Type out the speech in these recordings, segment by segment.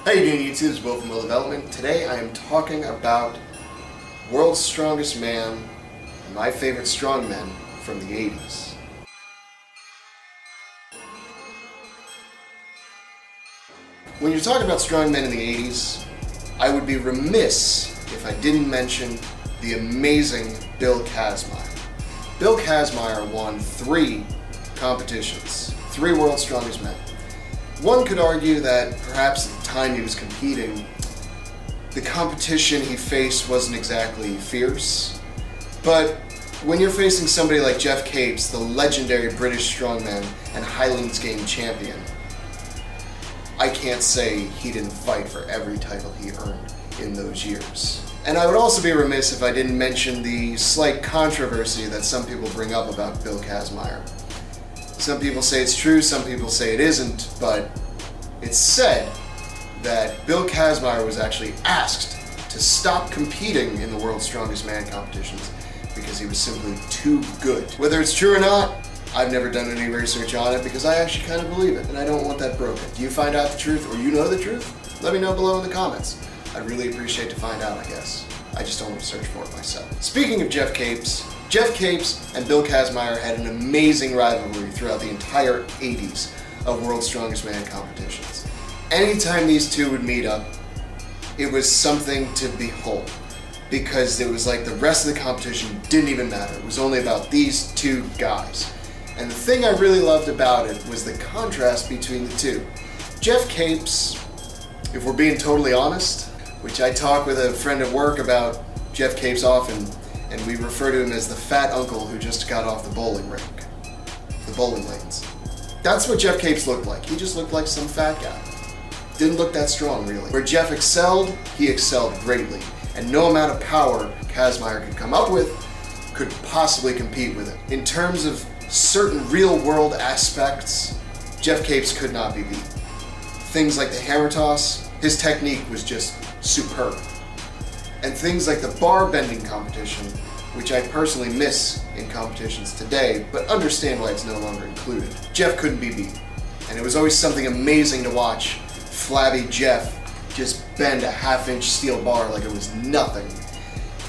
How you doing, YouTube? It's Will from Will Development. Today I am talking about World's Strongest Man and my favorite strongmen from the 80s. When you're talking about strongmen in the 80s, I would be remiss if I didn't mention the amazing Bill Kazmaier. Bill Kazmaier won 3 competitions, 3 World's Strongest Men. One could argue that perhaps at the time he was competing, the competition he faced wasn't exactly fierce, but when you're facing somebody like Geoff Capes, the legendary British strongman and Highlands Game champion, I can't say he didn't fight for every title he earned in those years. And I would also be remiss if I didn't mention the slight controversy that some people bring up about Bill Kazmaier. Some people say it's true, some people say it isn't, but it's said that Bill Kazmaier was actually asked to stop competing in the World's Strongest Man competitions because he was simply too good. Whether it's true or not, I've never done any research on it because I actually kind of believe it, and I don't want that broken. Do you find out the truth, or you know the truth? Let me know below in the comments. I'd really appreciate to find out, I guess. I just don't want to search for it myself. Speaking of Geoff Capes and Bill Kazmaier had an amazing rivalry throughout the entire 80s of World's Strongest Man competitions. Anytime these two would meet up, it was something to behold, because it was like the rest of the competition didn't even matter. It was only about these two guys. And the thing I really loved about it was the contrast between the two. Geoff Capes, if we're being totally honest, which I talk with a friend at work about Geoff Capes often, and we refer to him as the fat uncle who just got off the bowling rink, the bowling lanes. That's what Geoff Capes looked like. He just looked like some fat guy. Didn't look that strong, really. Where Geoff excelled, he excelled greatly, and no amount of power Kazmaier could come up with could possibly compete with it. In terms of certain real-world aspects, Geoff Capes could not be beat. Things like the hammer toss, his technique was just superb. And things like the bar bending competition, which I personally miss in competitions today, but understand why it's no longer included. Geoff couldn't be beat. And it was always something amazing to watch flabby Geoff just bend a half-inch steel bar like it was nothing.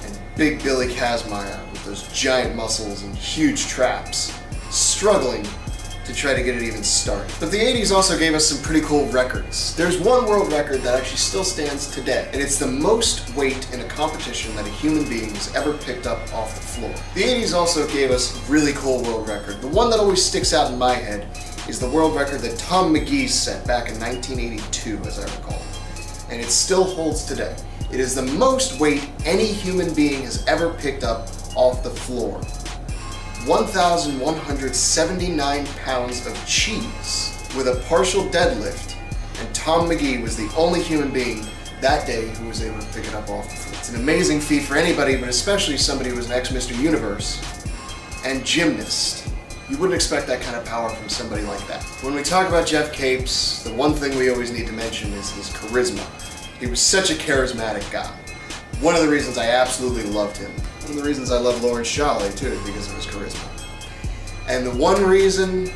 And big Billy Kazmaier with those giant muscles and huge traps, struggling to try to get it even started. But the 80s also gave us some pretty cool records. There's one world record that actually still stands today, and it's the most weight in a competition that a human being has ever picked up off the floor. The 80s also gave us a really cool world record. The one that always sticks out in my head is the world record that Tom McGee set back in 1982, as I recall, and it still holds today. It is the most weight any human being has ever picked up off the floor. 1,179 pounds of cheese with a partial deadlift, and Tom McGee was the only human being that day who was able to pick it up off the floor. It's an amazing feat for anybody, but especially somebody who was an ex-Mr. Universe and gymnast. You wouldn't expect that kind of power from somebody like that. When we talk about Geoff Capes, the one thing we always need to mention is his charisma. He was such a charismatic guy. One of the reasons I absolutely loved him. One of the reasons I love Lawrence Shaw too, because of his charisma. And the one reason,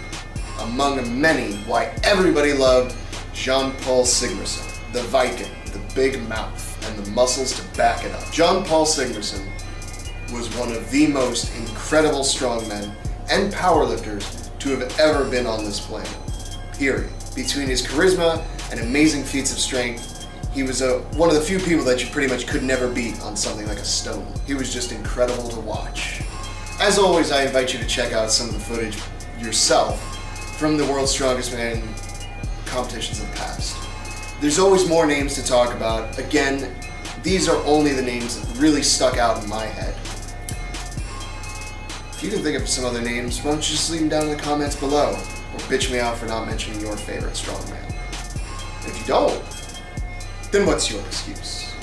among many, why everybody loved Jean-Paul Sigmarsson, the Viking, the big mouth, and the muscles to back it up. Jean-Paul Sigmarsson was one of the most incredible strongmen and powerlifters to have ever been on this planet, period. Between his charisma and amazing feats of strength, he was one of the few people that you pretty much could never beat on something like a stone. He was just incredible to watch. As always, I invite you to check out some of the footage yourself from the World's Strongest Man competitions of the past. There's always more names to talk about. Again, these are only the names that really stuck out in my head. If you can think of some other names, why don't you just leave them down in the comments below, or bitch me out for not mentioning your favorite strongman. And if you don't, then what's your excuse?